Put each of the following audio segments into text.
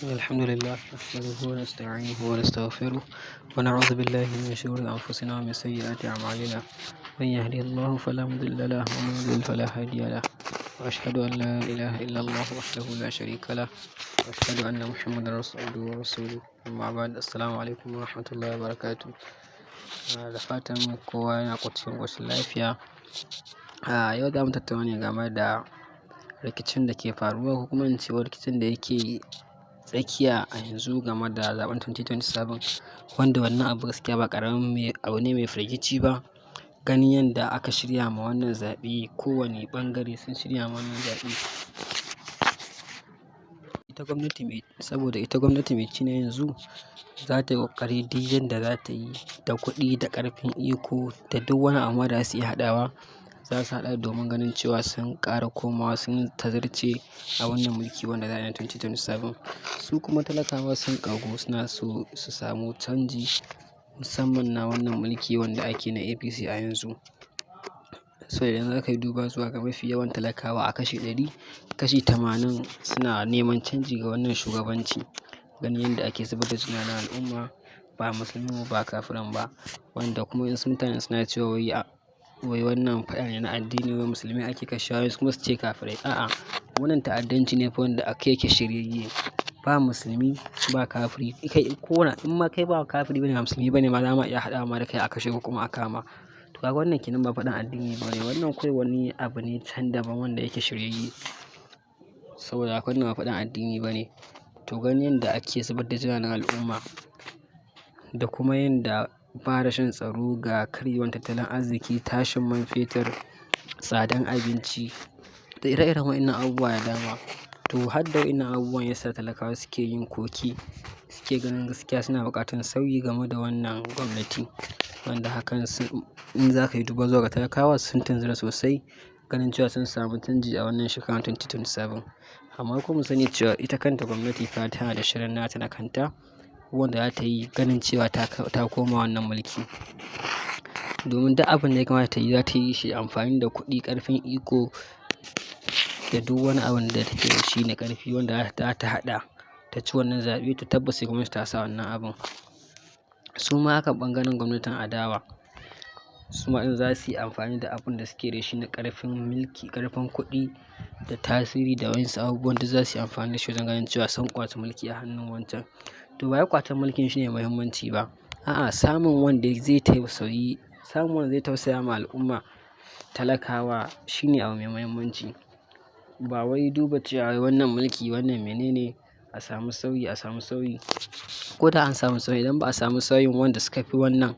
إن الحمد لله نحمده ونستعينه ونستغفره ونعوذ بالله من شرور أنفسنا ومن سيئات أعمالنا. من يهده الله فلا مضل له ومن يضلل فلا هادي له. وأشهد أن لا إله إلا الله وحده لا شريك له وأشهد أن محمدا رسوله أما بعد. السلام عليكم ورحمة الله وبركاته. Da fatan kowa yana cikin ƙoshin lafiya. Yau za mu tattauna ne game da rikicin da ke faruwa ko kuma in ce rikicin da yake tsakiya a yanzu game da zaɓen 2027, wanda wannan abu gaskiya ba ƙaramin abu ne mai firgici ba. Ganin yadda aka shirya ma wannan zaɓe, kowane ɓangare sun shirya ma wannan zaɓe. Saboda ita gwamnati mai ci na yanzu za ta yi ƙoƙari duk yadda za ta yi da kuɗi da ƙarfin iko da duk wani abu da za su iya haɗawa, za su haɗa domin ganin cewa sun ƙara komawa sun tazarce a wannan mulki wanda za a yi na 2027. Su kuma talakawa sun ƙagu suna so su samu canji, musamman na wannan mulki wanda ake na APC a yanzu. So idan za ka yi duba zuwa ga mafi yawan talakawa a kashi 100, kashi 80 suna neman canji ga wannan shugabanci. Ganin yadda ake zubar da jini na al'umma, ba musulmi ba kafiran ba, wanda kuma wasu mutane suna cewa wai wannan faɗa ne na addini, wai musulmi ake kashewa, wasu kuma su ce kafirai. A'a, wannan ta'addanci ne fa wanda yake shiryayye. Ba musulmi ba kafiri. In ma kai ba kafiri bane, ba musulmi bane ma, za mu iya haɗawa ma da kai a kashe ko kuma a kama. To kaga wannan kenan ba faɗan addini bane, wannan kawai wani abu ne can daban wanda yake shiryayye. Saboda haka wannan ba faɗan addini bane. To ganin yadda ake zubar da jini na al'umma da kuma yadda ba rashin tsaro ga karyewar tattalin arziki, tashin man fetur, tsadan abinci da ire-iren waɗannan abubuwa da dama. To har da waɗannan abubuwan yasa talakawa suke yin koki, suke ganin gaskiya suna buƙatar sauyi game da wannan gwamnati. Wanda hakan in za ka yi duba zuwa ga talakawa sun tunzura sosai ganin cewa sun samu canji a wannan shekarar 2027. Amma kuma mu sani cewa ita kanta gwamnati fa tana da shirin nata na kanta wanda za ta yi ganin cewa ta koma wannan mulki. Domin duk abin da ya kamata ta yi, za ta yi shi amfani da kuɗi, ƙarfin iko da duk wani abin da take da shi na ƙarfi wanda za ta haɗa ta ci wannan zaɓe. To tabbas sai gwamnati ta sa wannan abun. Su ma haka ɓangaren gwamnatin adawa, su ma in za su yi amfani da abin da suke da shi na ƙarfin mulki, ƙarfin kuɗi da tasiri da wasu abubuwan da za su yi amfani da shi wajen ganin cewa sun ƙwace mulki a hannun wancan. To ba wai ƙwacen mulkin shi ne muhimmanci ba. A'a, samun wanda zai tausaya ma al'umma talakawa shine abu mai muhimmanci. Ba wai duba cewa wannan mulki wannan menene, a samu sauyi. Ko da an samu sauyi, idan ba a samu sauyin wanda suka fi wannan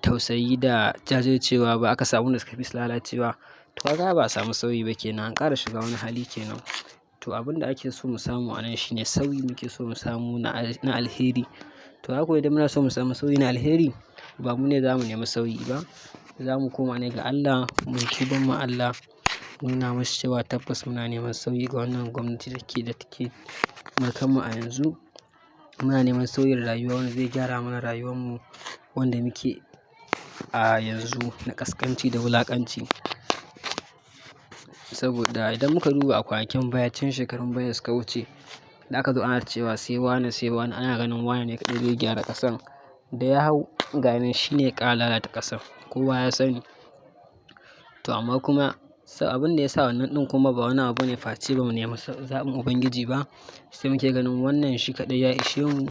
tausayi da jajircewa ba, aka samu wanda suka fi su lalacewa, to kaga ba a samu sauyi ba kenan, an ƙara shiga wani hali kenan. To abin da ake so mu samu a nan shine sauyi muke so mu samu na alheri. To haka idan muna so mu samu sauyi na alheri, ba mu ne za mu nemi sauyi ba. Za mu koma ne ga Allah, mu tuba ma Allah, nuna masa cewa tabbas muna neman sauyi ga wannan gwamnati da take mulkan mu a yanzu. Muna neman sauyin rayuwa wanda zai gyara mana rayuwar mu wanda muke a yanzu na ƙasƙanci da wulaƙanci. Saboda idan muka duba a kwanakin baya, cikin shekarun baya suka wuce, da aka zo ana cewa sai wane, ana ganin wane ne kaɗai zai gyara ƙasan. Da ya hau ga nan shi ne ya ƙara lalata ƙasar, kowa ya sani. To amma kuma abin da ya sa wannan ɗin kuma ba wani abu ne face ba mu nemi zaɓin Ubangiji ba, sai muke ganin wannan shi kaɗai ya ishe mu.